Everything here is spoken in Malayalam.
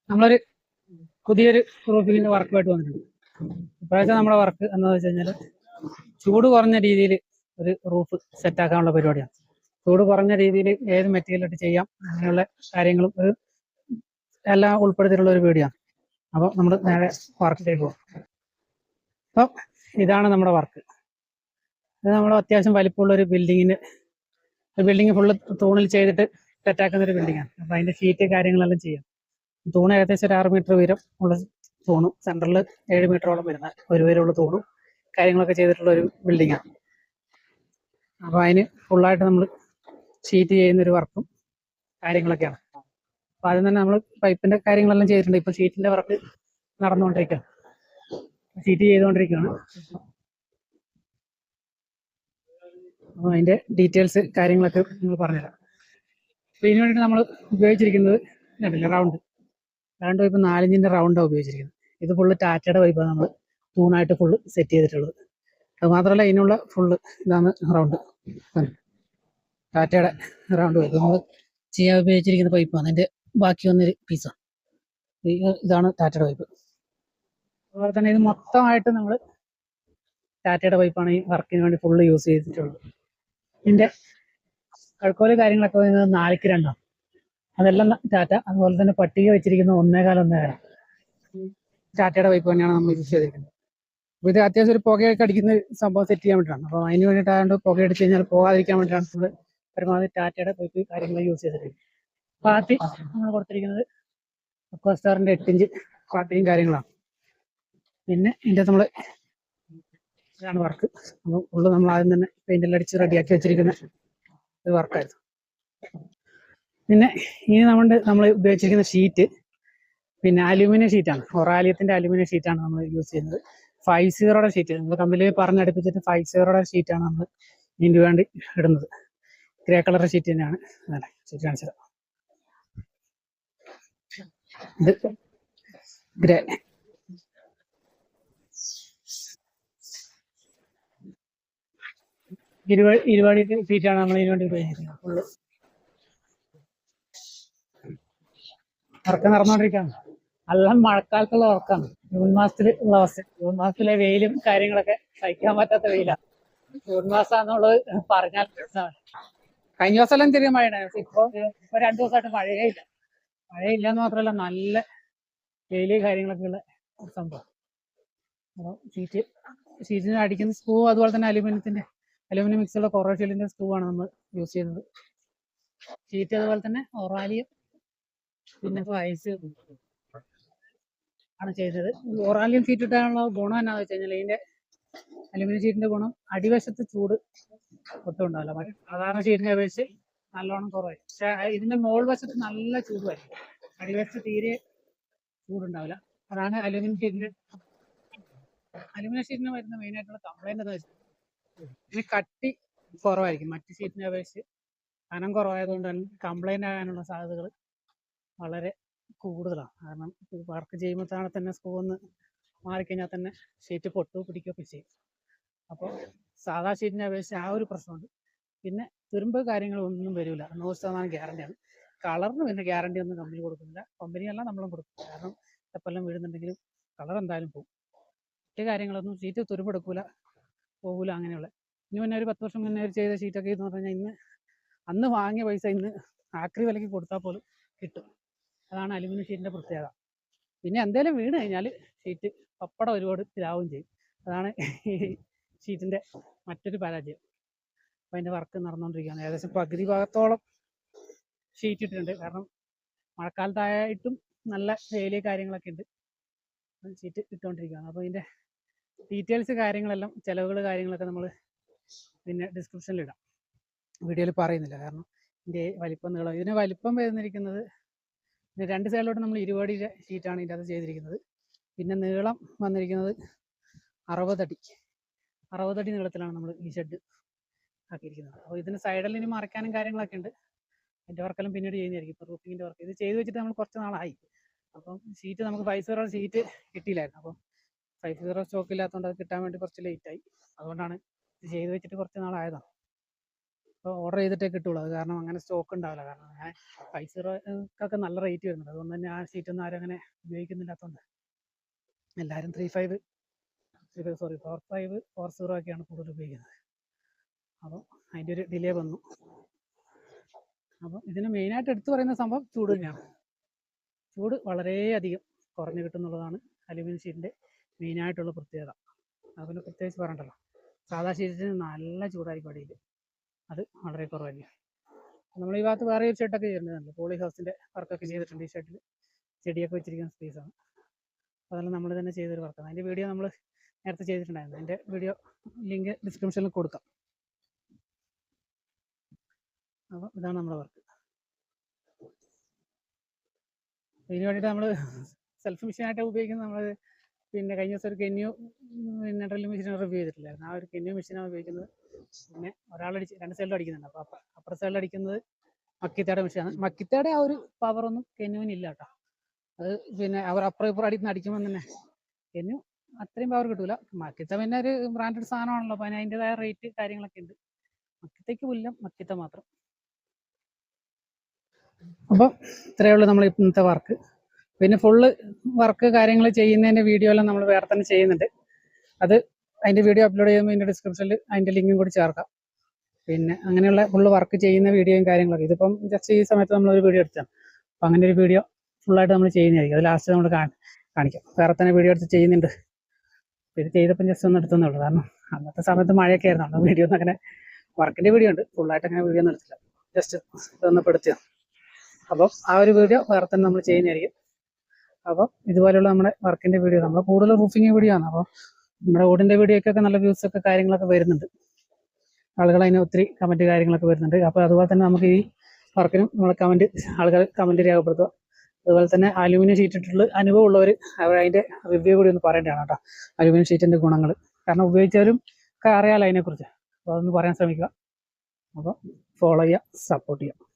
നമ്മളൊരു പുതിയൊരു റൂഫിങ്ങിന്റെ വർക്കുമായിട്ട് വന്നിട്ടുണ്ട്. ഇപ്പോഴത്തെ നമ്മുടെ വർക്ക് എന്താണെന്ന് വെച്ച് കഴിഞ്ഞാൽ ചൂട് കുറഞ്ഞ രീതിയിൽ ഒരു റൂഫ് സെറ്റാക്കാനുള്ള പരിപാടിയാണ്. ചൂട് കുറഞ്ഞ രീതിയിൽ ഏത് മെറ്റീരിയലിട്ട് ചെയ്യാം, അങ്ങനെയുള്ള കാര്യങ്ങളും ഒരു എല്ലാം ഉൾപ്പെടുത്തിയിട്ടുള്ള ഒരു വീഡിയോ ആണ്. അപ്പോൾ നമ്മൾ നേരെ വർക്കിലേക്ക് പോകും. അപ്പം ഇതാണ് നമ്മുടെ വർക്ക്. ഇത് നമ്മൾ അത്യാവശ്യം വലിപ്പമുള്ള ഒരു ബിൽഡിങ് ഫുള്ള് തൂണിൽ ചെയ്തിട്ട് സെറ്റാക്കുന്ന ഒരു ബിൽഡിങ്ങാണ്. അപ്പം അതിന്റെ ഷീറ്റ് കാര്യങ്ങളെല്ലാം ചെയ്യാം. തൂണ് ഏകദേശം ഒരു 6 മീറ്റർ ഉയരം ഉള്ള തൂണും സെൻറ്ററിൽ 7 മീറ്ററോളം വരുന്ന ഒരു ഉയരമുള്ള തൂണും കാര്യങ്ങളൊക്കെ ചെയ്തിട്ടുള്ള ഒരു ബിൽഡിങ്ങാണ്. അപ്പോൾ അതിന് ഫുള്ളായിട്ട് നമ്മൾ ഷീറ്റ് ചെയ്യുന്നൊരു വർക്കും കാര്യങ്ങളൊക്കെയാണ്. അപ്പോൾ ആദ്യം തന്നെ നമ്മൾ പൈപ്പിന്റെ കാര്യങ്ങളെല്ലാം ചെയ്തിട്ടുണ്ട്. ഇപ്പോൾ ഷീറ്റിന്റെ വർക്ക് നടന്നുകൊണ്ടിരിക്കുകയാണ്. ഷീറ്റ് ചെയ്തുകൊണ്ടിരിക്കുകയാണ്. അപ്പോൾ അതിന്റെ ഡീറ്റെയിൽസ് കാര്യങ്ങളൊക്കെ നിങ്ങൾ പറഞ്ഞുതരാം. അപ്പോൾ ഇതിന് വേണ്ടിയിട്ട് നമ്മൾ ഉപയോഗിച്ചിരിക്കുന്നത് റൗണ്ട് പൈപ്പ് 4 ഇഞ്ചിന്റെ റൗണ്ടാണ് ഉപയോഗിച്ചിരിക്കുന്നത്. ഇത് ഫുള്ള് ടാറ്റയുടെ പൈപ്പാണ് നമ്മൾ തൂണായിട്ട് ഫുള്ള് സെറ്റ് ചെയ്തിട്ടുള്ളത്. അത് മാത്രമല്ല ഇതിനുള്ള ഫുള്ള് ഇതാണ് റൗണ്ട്, ടാറ്റയുടെ റൗണ്ട് പൈപ്പ് നമ്മൾ ചെയ്യാൻ ഉപയോഗിച്ചിരിക്കുന്ന പൈപ്പാണ്. അതിന്റെ ബാക്കി വന്നൊരു പീസാണ്. ഇതാണ് ടാറ്റയുടെ പൈപ്പ്. അതുപോലെ തന്നെ ഇത് മൊത്തമായിട്ട് നമ്മൾ ടാറ്റയുടെ പൈപ്പാണ് ഈ വർക്കിന് വേണ്ടി ഫുള്ള് യൂസ് ചെയ്തിട്ടുള്ളത്. ഇതിന്റെ കഴുക്കോല് കാര്യങ്ങളൊക്കെ വരുന്നത് 4:2 അതെല്ലാം ടാറ്റ. അതുപോലെ തന്നെ പട്ടിക വെച്ചിരിക്കുന്ന 1.25 ടാറ്റയുടെ പൈപ്പ് തന്നെയാണ് നമ്മൾ യൂസ് ചെയ്തിരിക്കുന്നത്. അപ്പോൾ ഇത് അത്യാവശ്യം ഒരു പുകയൊക്കെ അടിക്കുന്ന സംഭവം സെറ്റ് ചെയ്യാൻ വേണ്ടിയിട്ടാണ്. അപ്പോൾ അതിന് വേണ്ടിയിട്ടായതുകൊണ്ട് പുക അടിച്ച് കഴിഞ്ഞാൽ പോകാതിരിക്കാൻ വേണ്ടിയിട്ടാണ് ഫുള്ള് പരമാവധി ടാറ്റയുടെ പൈപ്പ് കാര്യങ്ങൾ യൂസ് ചെയ്തിരിക്കുന്നത്. പാത്തി നമ്മൾ കൊടുത്തിരിക്കുന്നത് അക്വാസ്റ്റാറിന്റെ 8 ഇഞ്ച് പാത്തിയും കാര്യങ്ങളാണ്. പിന്നെ ഇതിൻ്റെ നമ്മൾ ഇതാണ് വർക്ക്. അപ്പോൾ ഫുള്ള് നമ്മൾ ആദ്യം തന്നെ പെയിന്റെല്ലാം അടിച്ച് റെഡിയാക്കി വെച്ചിരിക്കുന്ന ഒരു വർക്കായിരുന്നു. പിന്നെ ഇനി നമ്മൾ ഉപയോഗിച്ചിരിക്കുന്ന ഷീറ്റ് പിന്നെ അലൂമിനിയം ഷീറ്റാണ്. ഒറാലിയത്തിന്റെ അലൂമിനിയം ഷീറ്റാണ് നമ്മൾ യൂസ് ചെയ്യുന്നത്. 50 ഷീറ്റ് നമ്മൾ കമ്പനിയിൽ പറഞ്ഞടുപ്പിച്ചിട്ട് 50 ഷീറ്റാണ് നമ്മൾ ഇതിന് വേണ്ടി ഇടുന്നത്. ഗ്രേ കളർ ഷീറ്റ് തന്നെയാണ്. അതെ, ഷീറ്റ് കാണിച്ചത് ഇത് ഗ്രേ. ഇരുപടി ഷീറ്റാണ് നമ്മൾ ഇതിന് വേണ്ടി ഉപയോഗിക്കുന്നത്. ഫുള്ള് വർക്ക് നടന്നുകൊണ്ടിരിക്കുകയാണ്. എല്ലാം മഴക്കാലത്തുള്ള വർക്കാണ്. ജൂൺ മാസത്തിൽ ഉള്ള അവസ്ഥ. ജൂൺ മാസത്തിലെ വെയിലും കാര്യങ്ങളൊക്കെ സഹിക്കാൻ പറ്റാത്ത വെയിലാണ്. ജൂൺ മാസമാണെന്നുള്ളത് പറഞ്ഞാൽ കഴിഞ്ഞ ദിവസമെല്ലാം ചെറിയ മഴയുണ്ടായിരുന്നു. ഇപ്പൊ 2 ദിവസമായിട്ട് മഴയില്ല എന്ന് മാത്രമല്ല നല്ല വെയില് കാര്യങ്ങളൊക്കെ ഉള്ള സംഭവം. അപ്പോൾ ഷീറ്റിന് അടിക്കുന്ന സ്ക്രൂ അതുപോലെ തന്നെ അലൂമിനിയം മിക്സുള്ള കൊറോഷ്യലിന്റെ സ്ക്രൂ ആണ് നമ്മൾ യൂസ് ചെയ്യുന്നത്. ഷീറ്റ് അതുപോലെ തന്നെ ഒറാലിയം പിന്നെ ഫൈസ് ആണ് ചെയ്തത്. ഒറാലിയം ഷീറ്റ് ഇട്ടാനുള്ള ഗുണം എന്നാന്ന് വെച്ച് കഴിഞ്ഞാൽ ഇതിന്റെ അലുമിനിയം ഷീറ്റിന്റെ ഗുണം അടിവശത്ത് ചൂട് ഒട്ടും ഉണ്ടാവില്ല. സാധാരണ ഷീറ്റിനെ അപേക്ഷിച്ച് നല്ലോണം കുറവായി. പക്ഷെ ഇതിന്റെ മോൾ വശത്ത് നല്ല ചൂടുമായിരിക്കും, അടിവശത്ത് തീരെ ചൂടുണ്ടാവില്ല. അതാണ് അലുമിനിയം ഷീറ്റിന് വരുന്ന മെയിൻ ആയിട്ടുള്ള കംപ്ലൈന്റ് എന്ന് വെച്ചാൽ ഇതിന് കട്ടി കുറവായിരിക്കും. മറ്റു ഷീറ്റിനെ അപേക്ഷിച്ച് കനം കുറവായതുകൊണ്ട് തന്നെ കംപ്ലൈന്റ് ആകാനുള്ള സാധ്യതകൾ വളരെ കൂടുതലാണ്. കാരണം വർക്ക് ചെയ്യുമ്പോൾ തന്നെ സ്ക്രൂ ഒന്ന് മാറിക്കഴിഞ്ഞാൽ തന്നെ ഷീറ്റ് പിടിക്കുകയൊക്കെ ചെയ്യും. അപ്പോൾ സാധാ ഷീറ്റിനെ അപേക്ഷിച്ച് ആ ഒരു പ്രശ്നമുണ്ട്. പിന്നെ തുരുമ്പ് കാര്യങ്ങളൊന്നും വരില്ല. 100% ഗ്യാരണ്ടിയാണ്. കളറിന് പിന്നെ ഗ്യാരണ്ടി ഒന്നും കമ്പനി കൊടുക്കുന്നില്ല. കമ്പനിയെല്ലാം നമ്മളും കൊടുക്കും. കാരണം എപ്പോഴും വീഴുന്നുണ്ടെങ്കിലും കളർ എന്തായാലും പോകും. മറ്റു കാര്യങ്ങളൊന്നും ഷീറ്റ് തുരുമ്പെടുക്കൂല, പോകൂല, അങ്ങനെയുള്ള. ഇനി മുന്നേ ഒരു 10 വർഷം മുന്നേ ചെയ്ത ഷീറ്റൊക്കെ എന്ന് പറഞ്ഞു കഴിഞ്ഞാൽ അന്ന് വാങ്ങിയ പൈസ ഇന്ന് ആക്രി വിലയ്ക്ക് കൊടുത്താൽ പോലും കിട്ടും. അതാണ് അലുമിനിയം ഷീറ്റിന്റെ പ്രത്യേകത. പിന്നെ എന്തെങ്കിലും വീണ് കഴിഞ്ഞാൽ ഷീറ്റ് പപ്പടം ഒരുപാട് ഇതാവുകയും ചെയ്യും. അതാണ് ഈ ഷീറ്റിന്റെ മറ്റൊരു പരാജയം. അപ്പം അതിന്റെ വർക്ക് നടന്നുകൊണ്ടിരിക്കുകയാണ്. ഏകദേശം പകുതി ഭാഗത്തോളം ഷീറ്റ് ഇട്ടിട്ടുണ്ട്. കാരണം മഴക്കാലത്തായിട്ടും നല്ല വെയില് കാര്യങ്ങളൊക്കെ ഉണ്ട്. ഷീറ്റ് ഇട്ടുകൊണ്ടിരിക്കുകയാണ്. അപ്പോൾ ഇതിന്റെ ഡീറ്റെയിൽസ് കാര്യങ്ങളെല്ലാം ചിലവുകൾ കാര്യങ്ങളൊക്കെ നമ്മൾ പിന്നെ ഡിസ്ക്രിപ്ഷനിൽ ഇടാം. വീഡിയോയിൽ പറയുന്നില്ല കാരണം ഇതിന്റെ വലിപ്പം നീളം. ഇതിന് വലിപ്പം വരുന്നിരിക്കുന്നത് 2 സൈഡിലോട്ട് നമ്മൾ 20 അടി ഷീറ്റാണ് ഇതിൻ്റെ അത് ചെയ്തിരിക്കുന്നത്. പിന്നെ നീളം വന്നിരിക്കുന്നത് 60 അടി നീളത്തിലാണ് നമ്മൾ ഈ ഷെഡ് ആക്കിയിരിക്കുന്നത്. അപ്പോൾ ഇതിന് സൈഡിൽ ഇനി മറയ്ക്കാനും കാര്യങ്ങളൊക്കെ ഉണ്ട്. അതിൻ്റെ വർക്കെല്ലാം പിന്നീട് ചെയ്യുന്നതായിരിക്കും. ഇപ്പോൾ റൂഫിങ്ങിൻ്റെ വർക്ക് ഇത് ചെയ്ത് വെച്ചിട്ട് നമ്മൾ കുറച്ച് നാളായി. അപ്പം ഷീറ്റ് നമുക്ക് 50 ഷീറ്റ് കിട്ടിയില്ലായിരുന്നു. അപ്പം 50 സ്റ്റോക്ക് ഇല്ലാത്തതുകൊണ്ട് അത് കിട്ടാൻ വേണ്ടി കുറച്ച് ലേറ്റായി. അതുകൊണ്ടാണ് ഇത് ചെയ്ത് വെച്ചിട്ട് കുറച്ച് നാളായതാണ്. അപ്പോൾ ഓർഡർ ചെയ്തിട്ടേ കിട്ടുള്ളൂ. അത് കാരണം അങ്ങനെ സ്റ്റോക്ക് ഉണ്ടാവില്ല. കാരണം ഞാൻ 5.0 നല്ല റേറ്റ് വരുന്നുണ്ട്. അതുകൊണ്ട് തന്നെ ആ ഷീറ്റൊന്നും ആരും അങ്ങനെ ഉപയോഗിക്കുന്നില്ലാത്തതുകൊണ്ട് എല്ലാവരും 3.5 4.5 4.0 ഒക്കെയാണ് കൂടുതൽ ഉപയോഗിക്കുന്നത്. അപ്പോൾ അതിൻ്റെ ഒരു ഡിലേ വന്നു. അപ്പോൾ ഇതിന് മെയിനായിട്ട് എടുത്തു പറയുന്ന സംഭവം ചൂട് തന്നെയാണ്. ചൂട് വളരെയധികം കുറഞ്ഞു കിട്ടുന്നുള്ളതാണ് അലുമിനിയം ഷീറ്റിൻ്റെ മെയിനായിട്ടുള്ള പ്രത്യേകത. അതിന് പ്രത്യേകിച്ച് പറയണ്ടല്ലോ. സാധാ ഷീറ്റിന് നല്ല ചൂടായിരിക്കും അടിയിൽ, അത് വളരെ കുറവായിരിക്കും. നമ്മൾ ഈ ഭാഗത്ത് വേറെ ഒരു ഷെഡൊക്കെ ചെയ്യുന്നുണ്ട്. പോളി ഹൗസിൻ്റെ വർക്കൊക്കെ ചെയ്തിട്ടുണ്ട്. ഈ ഷെഡിൽ ചെടിയൊക്കെ വെച്ചിരിക്കുന്ന സ്പേസാണ്. അതെല്ലാം നമ്മൾ തന്നെ ചെയ്തൊരു വർക്കാണ്. അതിൻ്റെ വീഡിയോ നമ്മൾ നേരത്തെ ചെയ്തിട്ടുണ്ടായിരുന്നു. അതിൻ്റെ വീഡിയോ ലിങ്ക് ഡിസ്ക്രിപ്ഷനിൽ കൊടുക്കാം. അപ്പോൾ ഇതാണ് നമ്മുടെ വർക്ക്. ഇതിന് വേണ്ടിയിട്ട് നമ്മൾ സെൽഫ് മെഷീനായിട്ട് ഉപയോഗിക്കുന്നത് നമ്മൾ പിന്നെ കഴിഞ്ഞ ദിവസം ഒരു കെന്യു ഡ്രില്ലിംഗ് മെഷീൻ റിവ്യൂ ചെയ്തിട്ടില്ലായിരുന്നു. ആ ഒരു കെന്യു മെഷീനാണ് ഉപയോഗിക്കുന്നത്. പിന്നെ ഒരാളടിച്ച് 2 സൈഡിലും അടിക്കുന്നുണ്ട്. അപ്പോൾ അപ്പുറ സൈഡിൽ അടിക്കുന്നത് മക്കിത്തയുടെ മെഷീനാണ്. മക്കിത്തയുടെ ആ ഒരു പവറൊന്നും കെന്യുവിന് ഇല്ല കേട്ടോ. അത് പിന്നെ അവർ അപ്പുറം ഇപ്പുറം അടിക്കുമ്പോൾ തന്നെ കെന്യു അത്രയും പവർ കിട്ടൂല. മക്കിത്ത പിന്നെ ഒരു ബ്രാൻഡഡ് സാധനമാണല്ലോ, അപ്പോൾ അതിൻ്റെതായ റേറ്റ് കാര്യങ്ങളൊക്കെ ഉണ്ട്. മക്കിത്തയ്ക്ക് പുല്ല മക്കിത്ത മാത്രം. അപ്പം ഇത്രയേ ഉള്ളൂ നമ്മൾ ഇന്നത്തെ വർക്ക്. പിന്നെ ഫുള്ള് വർക്ക് കാര്യങ്ങൾ ചെയ്യുന്നതിൻ്റെ വീഡിയോ എല്ലാം നമ്മൾ വേറെ തന്നെ ചെയ്യുന്നുണ്ട്. അത് അതിൻ്റെ വീഡിയോ അപ്ലോഡ് ചെയ്യുമ്പോൾ ഇതിൻ്റെ ഡിസ്ക്രിപ്ഷനിൽ അതിൻ്റെ ലിങ്കും കൂടി ചേർക്കാം. പിന്നെ അങ്ങനെയുള്ള ഫുള്ള് വർക്ക് ചെയ്യുന്ന വീഡിയോയും കാര്യങ്ങളൊക്കെ, ഇതിപ്പം ജസ്റ്റ് ഈ സമയത്ത് നമ്മളൊരു വീഡിയോ എടുത്താണ്. അപ്പം അങ്ങനെ ഒരു വീഡിയോ ഫുള്ളായിട്ട് നമ്മൾ ചെയ്യുന്നതായിരിക്കും. അത് ലാസ്റ്റ് നമ്മൾ കാണിക്കാം. വേറെ തന്നെ വീഡിയോ എടുത്ത് ചെയ്യുന്നുണ്ട്. ഇത് ചെയ്തപ്പം ജസ്റ്റ് ഒന്ന് എടുത്തതേ ഉള്ളൂ. കാരണം അന്നത്തെ സമയത്ത് മഴയൊക്കെ ആയിരുന്നു. അന്ന് വീഡിയോ ഒന്നും അങ്ങനെ വർക്കിൻ്റെ വീഡിയോ ഉണ്ട്, ഫുള്ളായിട്ട് അങ്ങനെ വീഡിയോ ഒന്നും എടുത്തില്ല. ജസ്റ്റ് ഇതൊന്ന് പെടുത്തിയാണ്. അപ്പം ആ ഒരു വീഡിയോ വേറെ തന്നെ നമ്മൾ ചെയ്യുന്നതായിരിക്കും. അപ്പം ഇതുപോലെയുള്ള നമ്മുടെ വർക്കിൻ്റെ വീഡിയോ, നമ്മൾ കൂടുതൽ റൂഫിങ് വീഡിയോ ആണ്. അപ്പോൾ നമ്മുടെ ഓടിൻ്റെ വീഡിയോക്കൊക്കെ നല്ല വ്യൂസൊക്കെ കാര്യങ്ങളൊക്കെ വരുന്നുണ്ട്. ആളുകൾ അതിന് ഒത്തിരി കമൻറ്റ് കാര്യങ്ങളൊക്കെ വരുന്നുണ്ട്. അപ്പോൾ അതുപോലെ തന്നെ നമുക്ക് ഈ വർക്കിനും നമ്മളെ ആളുകൾ കമൻറ്റ് രേഖപ്പെടുത്തുക. അതുപോലെ തന്നെ അലുമിനിയം ഷീറ്റ് ഇട്ടിട്ടുള്ള അനുഭവം ഉള്ളവർ അതിൻ്റെ റിവ്യൂ കൂടി ഒന്ന് പറയേണ്ടതാണ് കേട്ടോ. അലുമിനിയം ഷീറ്റിൻ്റെ ഗുണങ്ങൾ, കാരണം ഉപയോഗിച്ചവരും ഒക്കെ അറിയാമല്ലോ അതിനെക്കുറിച്ച്. അപ്പോൾ അതൊന്ന് പറയാൻ ശ്രമിക്കുക. അപ്പോൾ ഫോളോ ചെയ്യുക, സപ്പോർട്ട് ചെയ്യുക.